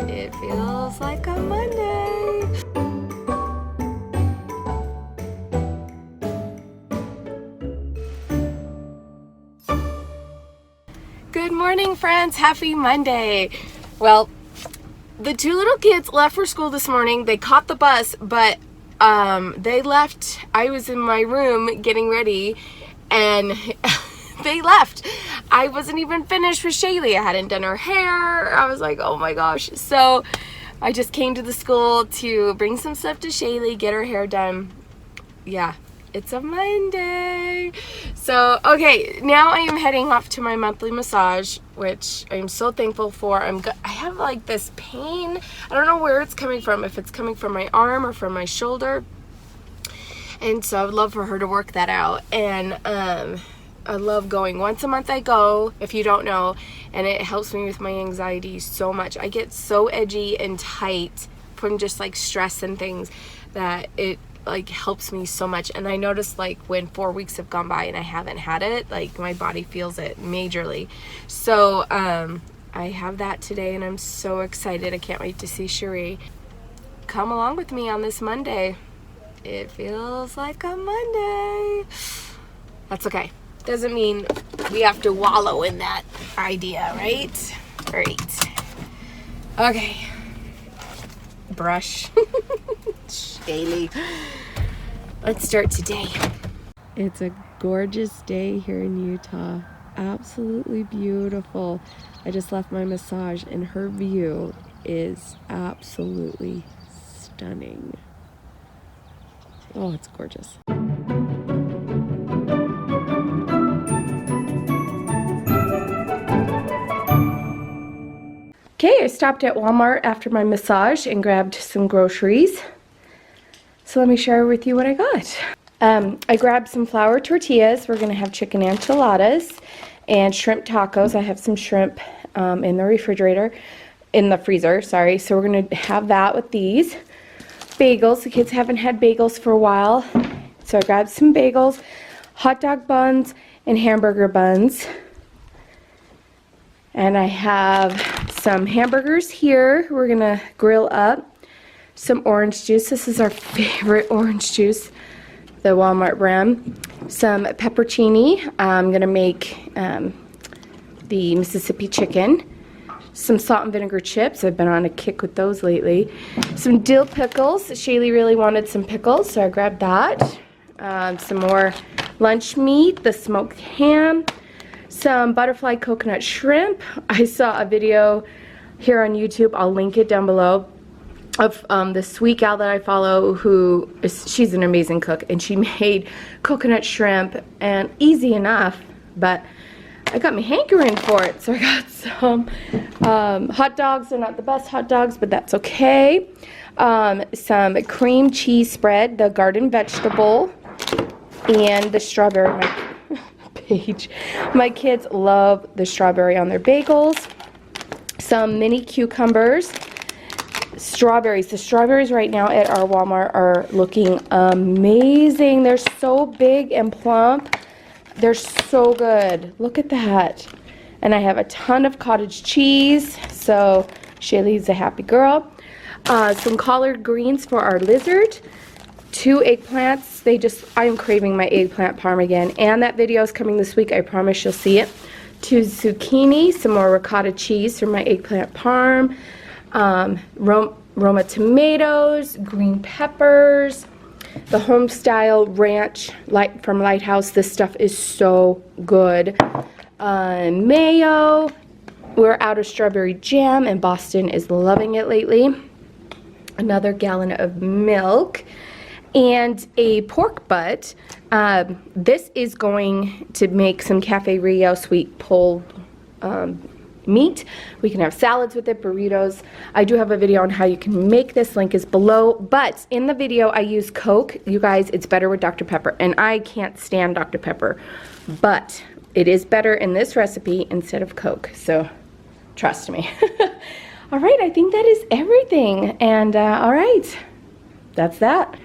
It feels like a Monday. Good morning, friends. Happy Monday. Well, the two little kids left for school this morning. They caught the bus, but they left. I was in my room getting ready, and they left. I wasn't even finished with Shaylee. I hadn't done her hair. I was like, oh my gosh. So I just came to the school to bring some stuff to Shaylee, get her hair done. Yeah, it's a Monday. So, okay, now I am heading off to my monthly massage, which I am so thankful for. I have like this pain. I don't know where it's coming from, if it's coming from my arm or from my shoulder. And so I would love for her to work that out. And I love going. Once a month I go, if you don't know, and it helps me with my anxiety so much. I get so edgy and tight from just like stress and things that it like helps me so much. And I noticed like when 4 weeks have gone by and I haven't had it, like my body feels it majorly. So I have that today and I'm so excited. I can't wait to see Cherie. Come along with me on this Monday. It feels like a Monday. That's okay. Doesn't mean we have to wallow in that idea, right? Great. Okay. Brush. Shaylee. Let's start today. It's a gorgeous day here in Utah. Absolutely beautiful. I just left my massage and her view is absolutely stunning. Oh, it's gorgeous. Okay, I stopped at Walmart after my massage and grabbed some groceries. So let me share with you what I got. I grabbed some flour tortillas. We're gonna have chicken enchiladas and shrimp tacos. I have some shrimp in the freezer, sorry. So we're gonna have that with these. Bagels, the kids haven't had bagels for a while. So I grabbed some bagels, hot dog buns, and hamburger buns. And I have some hamburgers here we're gonna grill up. Some orange juice. This is our favorite orange juice, the Walmart brand. Some pepperoni. I'm gonna make the Mississippi chicken. Some salt and vinegar chips. I've been on a kick with those lately. Some dill pickles. Shaylee really wanted some pickles, so I grabbed that. Some more lunch meat, the smoked ham. Some butterfly coconut shrimp. I saw a video here on YouTube, I'll link it down below, of this sweet gal that I follow she's an amazing cook, and she made coconut shrimp, and easy enough, but I got me hankering for it, so I got some hot dogs. They're not the best hot dogs, but that's okay. Some cream cheese spread, the garden vegetable, and the strawberry. My kids love the strawberry on their bagels. Some mini cucumbers. Strawberries. The strawberries right now at our Walmart are looking amazing. They're so big and plump. They're so good. Look at that. And I have a ton of cottage cheese, so Shaylee's a happy girl. Some collard greens for our lizard. 2 eggplants. I am craving my eggplant parm again. And that video is coming this week. I promise you'll see it. 2 zucchini. Some more ricotta cheese for my eggplant parm. Roma tomatoes. Green peppers. The home style ranch from Lighthouse. This stuff is so good. Mayo. We're out of strawberry jam and Boston is loving it lately. Another gallon of milk. And a pork butt. This is going to make some Cafe Rio sweet pulled meat. We can have salads with it, burritos. I do have a video on how you can make this. Link is below. But in the video, I use Coke. You guys, it's better with Dr. Pepper. And I can't stand Dr. Pepper. But it is better in this recipe instead of Coke. So trust me. All right, I think that is everything. And all right, that's that.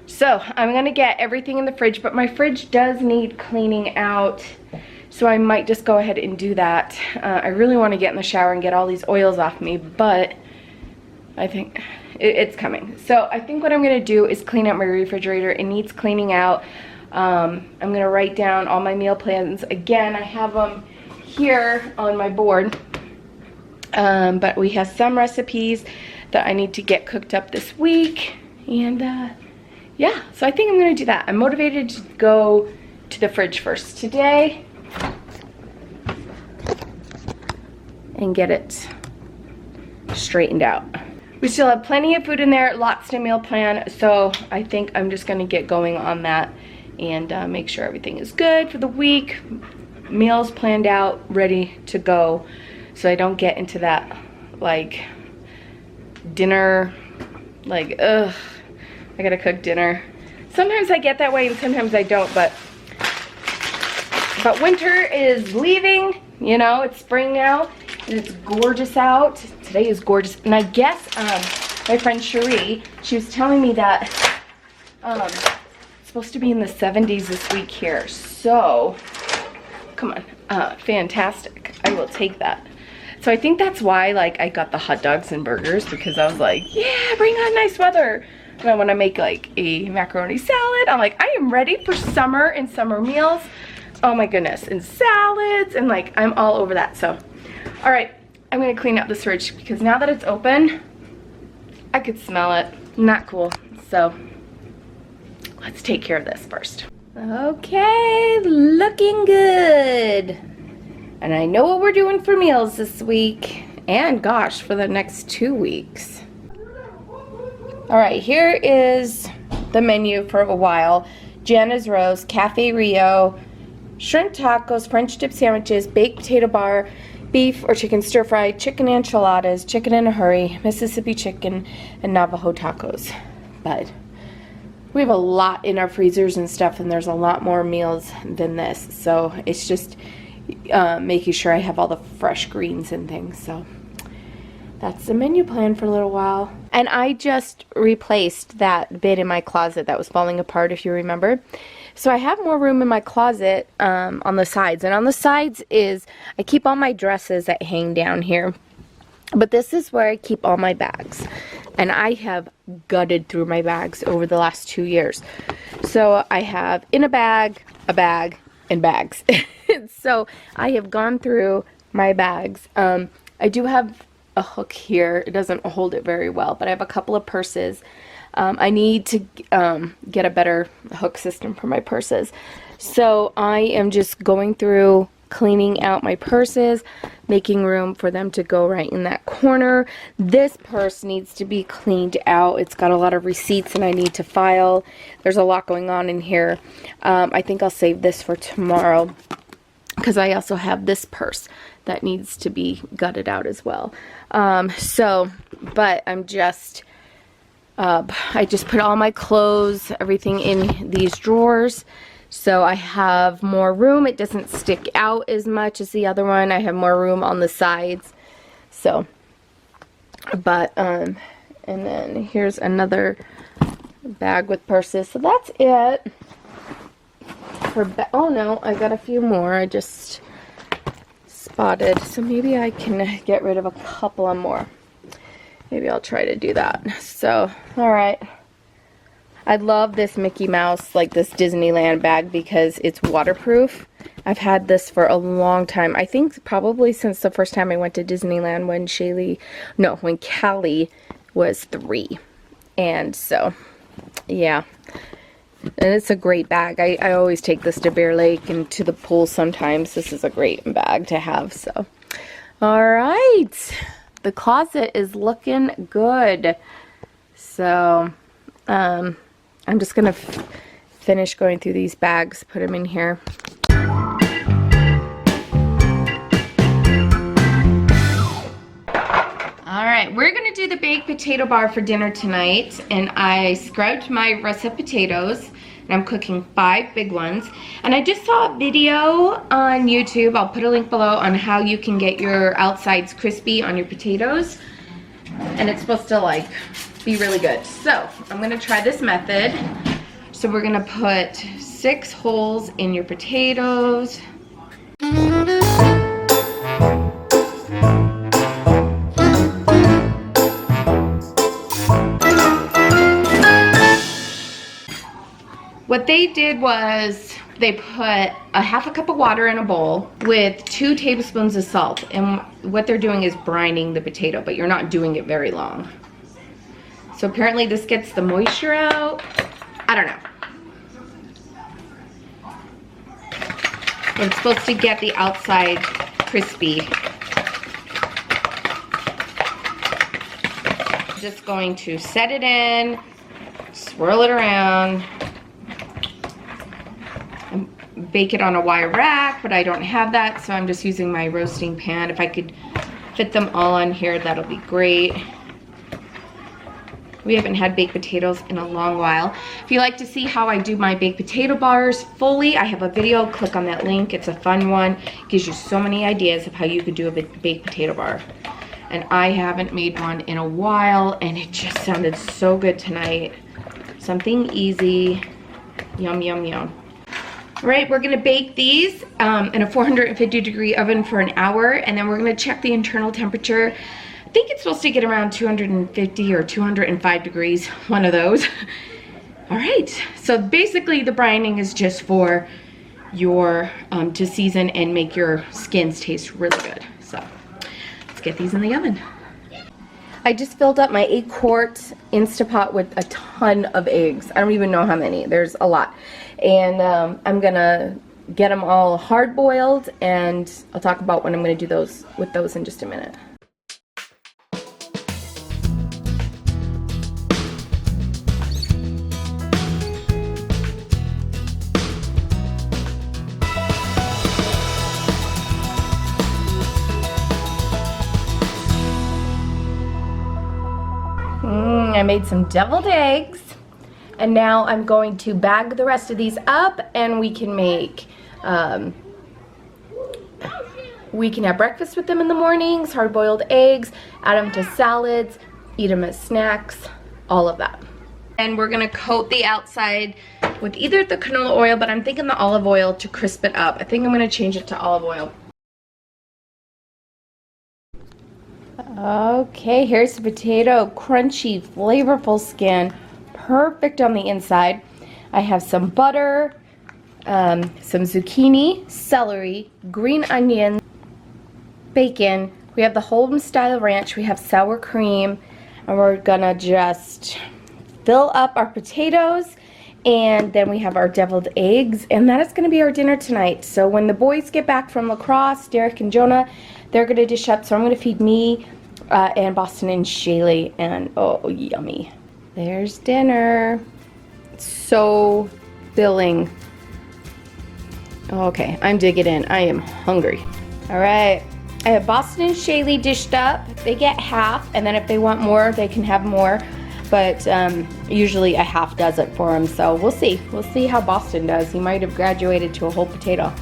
So I'm gonna get everything in the fridge, but my fridge does need cleaning out. So I might just go ahead and do that. I really want to get in the shower and get all these oils off me, but I think it's coming. So I think what I'm going to do is clean out my refrigerator. It needs cleaning out. I'm going to write down all my meal plans. Again, I have them here on my board. But we have some recipes that I need to get cooked up this week. And yeah, so I think I'm going to do that. I'm motivated to go to the fridge first today and get it straightened out. We still have plenty of food in there, lots to meal plan, so I think I'm just gonna get going on that and make sure everything is good for the week. Meals planned out, ready to go, so I don't get into that like dinner, like ugh, I gotta cook dinner. Sometimes I get that way and sometimes I don't, but winter is leaving, you know, it's spring now. And it's gorgeous out. Today is gorgeous. And I guess my friend Cherie, she was telling me that it's supposed to be in the 70s this week here. So, come on. Fantastic. I will take that. So I think that's why like I got the hot dogs and burgers, because I was like, yeah, bring on nice weather. And I want to make like a macaroni salad. I'm like, I am ready for summer and summer meals. Oh my goodness. And salads. And like, I'm all over that. So. All right, I'm gonna clean up this fridge because now that it's open, I could smell it. Not cool. So let's take care of this first. Okay, looking good. And I know what we're doing for meals this week. And gosh, for the next 2 weeks. All right, here is the menu for a while. Jana's Roast, Cafe Rio, shrimp tacos, French dip sandwiches, baked potato bar, beef or chicken stir fry, chicken enchiladas, chicken in a hurry, Mississippi chicken, and Navajo tacos. But we have a lot in our freezers and stuff, and there's a lot more meals than this. So it's just making sure I have all the fresh greens and things. So that's the menu plan for a little while. And I just replaced that bit in my closet that was falling apart, if you remember. So I have more room in my closet on the sides. And on the sides is, I keep all my dresses that hang down here. But this is where I keep all my bags. And I have gutted through my bags over the last 2 years. So I have in a bag, and bags. So I have gone through my bags. I do have a hook here. It doesn't hold it very well, but I have a couple of purses. I need to get a better hook system for my purses. So I am just going through cleaning out my purses, making room for them to go right in that corner. This purse needs to be cleaned out. It's got a lot of receipts and I need to file. There's a lot going on in here. I think I'll save this for tomorrow because I also have this purse that needs to be gutted out as well. But I'm just... I just put all my clothes, everything in these drawers, so I have more room. It doesn't stick out as much as the other one. I have more room on the sides. So, but, and then here's another bag with purses. So that's it. Oh no, I got a few more. I just spotted. So maybe I can get rid of a couple of more. Maybe I'll try to do that. So, alright. I love this Mickey Mouse, like this Disneyland bag, because it's waterproof. I've had this for a long time. I think probably since the first time I went to Disneyland when Callie was 3. And so, yeah. And it's a great bag. I always take this to Bear Lake and to the pool sometimes. This is a great bag to have. So, alright. The closet is looking good. So, I'm just going to finish going through these bags, put them in here. Alright, we're going to do the baked potato bar for dinner tonight. And I scrubbed my russet potatoes. And I'm cooking 5 big ones. And I just saw a video on YouTube, I'll put a link below, on how you can get your outsides crispy on your potatoes. And it's supposed to like be really good. So I'm gonna try this method. So we're gonna put 6 holes in your potatoes. And they did was they put a half a cup of water in a bowl with 2 tablespoons of salt. And what they're doing is brining the potato, but you're not doing it very long. So apparently this gets the moisture out. I don't know. But it's supposed to get the outside crispy. Just going to set it in, swirl it around, and bake it on a wire rack, but I don't have that, so I'm just using my roasting pan. If I could fit them all on here, that'll be great. We haven't had baked potatoes in a long while. If you like to see how I do my baked potato bars fully, I have a video. Click on that link. It's a fun one. It gives you so many ideas of how you could do a baked potato bar. And I haven't made one in a while, and it just sounded so good tonight. Something easy. Yum, yum, yum. All right, we're gonna bake these in a 450-degree oven for an hour, and then we're gonna check the internal temperature. I think it's supposed to get around 250 or 205 degrees, one of those. All right, so basically the brining is just for your, to season and make your skins taste really good. So let's get these in the oven. I just filled up my 8-quart Instapot with a ton of eggs. I don't even know how many, there's a lot. And I'm gonna get them all hard boiled, and I'll talk about when I'm gonna do those with those in just a minute. I made some deviled eggs, and now I'm going to bag the rest of these up, and we can make, we can have breakfast with them in the mornings, hard-boiled eggs, add them to salads, eat them as snacks, all of that. And we're gonna coat the outside with either the canola oil, but I'm thinking the olive oil to crisp it up. I think I'm gonna change it to olive oil. Okay, here's the potato, crunchy, flavorful skin, perfect on the inside. I have some butter, some zucchini, celery, green onion, bacon. We have the home style ranch, we have sour cream, and we're gonna just fill up our potatoes, and then we have our deviled eggs, and that is gonna be our dinner tonight. So when the boys get back from lacrosse, Derek and Jonah, they're gonna dish up, so I'm gonna feed me and Boston and Shaylee, and oh, yummy. There's dinner. It's so filling. Okay, I'm digging in. I am hungry. All right, I have Boston and Shaylee dished up. They get half, and then if they want more, they can have more. But usually a half does it for them, so we'll see. We'll see how Boston does. He might have graduated to a whole potato.